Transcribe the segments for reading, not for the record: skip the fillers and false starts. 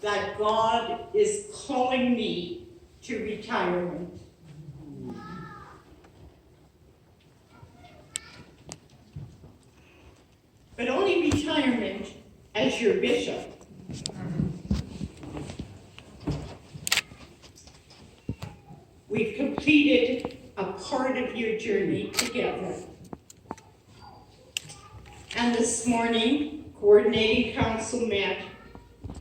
that God is calling me to retirement. But only retirement as your bishop. We've completed a part of your journey together. And this morning, coordinating council met,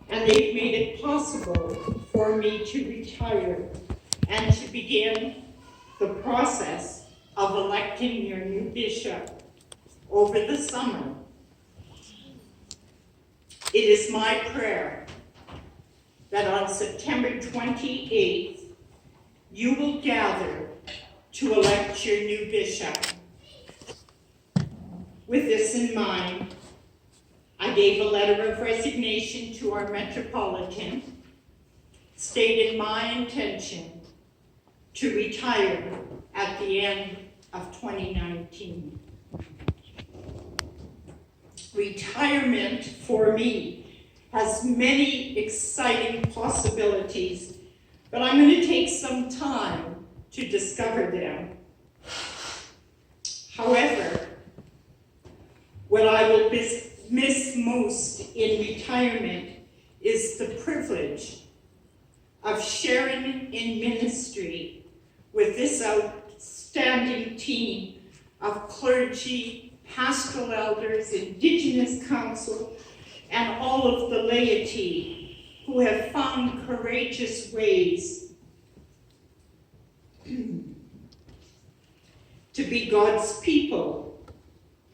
and they've made it possible for me to retire and to begin the process of electing your new bishop over the summer. It is my prayer that on September 28th, you will gather to elect your new bishop. With this in mind, I gave a letter of resignation to our Metropolitan, stating my intention to retire at the end of 2019. Retirement for me has many exciting possibilities, but I'm going to take some time to discover them. However, what I will miss most in retirement is the privilege of sharing in ministry with this outstanding team of clergy, pastoral elders, Indigenous council, and all of the laity who have found courageous ways to be God's people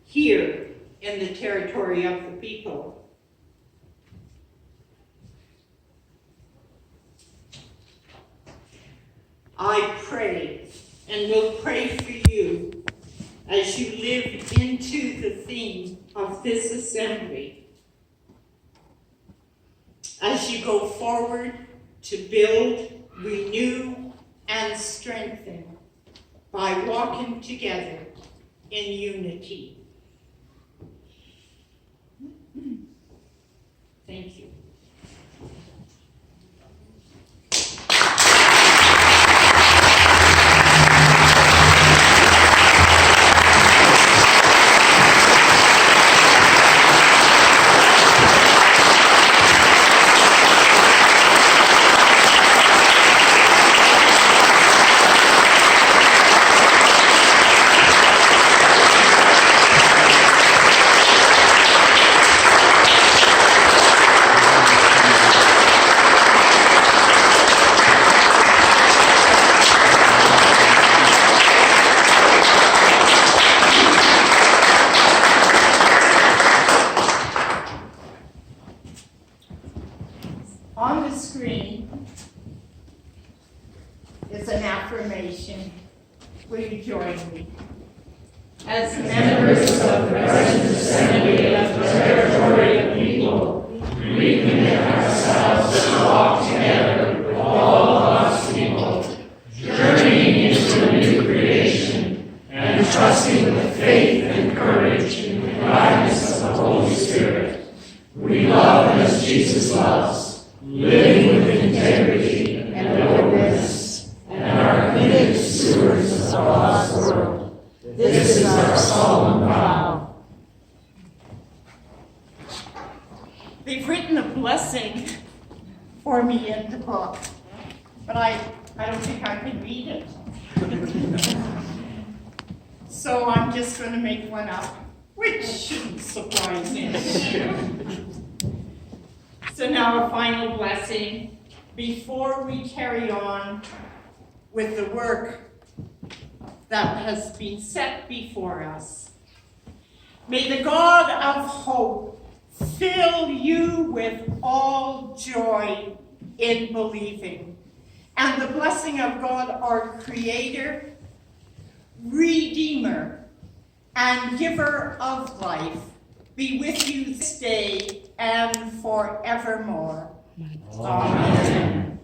here in the territory of the people. I pray and will pray for you as you live into the theme of this assembly, as you go forward to build, renew, and strengthen by walking together in unity. Thank you. On the screen is an affirmation. Will you join me? As members of the present assembly of the territory of people, we commit ourselves to walk together with all God's people, journeying into a new creation and trusting with faith and courage in the guidance of the Holy Spirit. We love as Jesus loves, living with integrity and openness, and are committed stewards of God's world. This is our solemn vow. They've written a blessing for me in the book, but I don't think I can read it. So I'm just going to make one up, which shouldn't surprise me. So now a final blessing before we carry on with the work that has been set before us. May the God of hope fill you with all joy in believing, and the blessing of God, our Creator, Redeemer, and Giver of life, be with you this day and forevermore. Amen.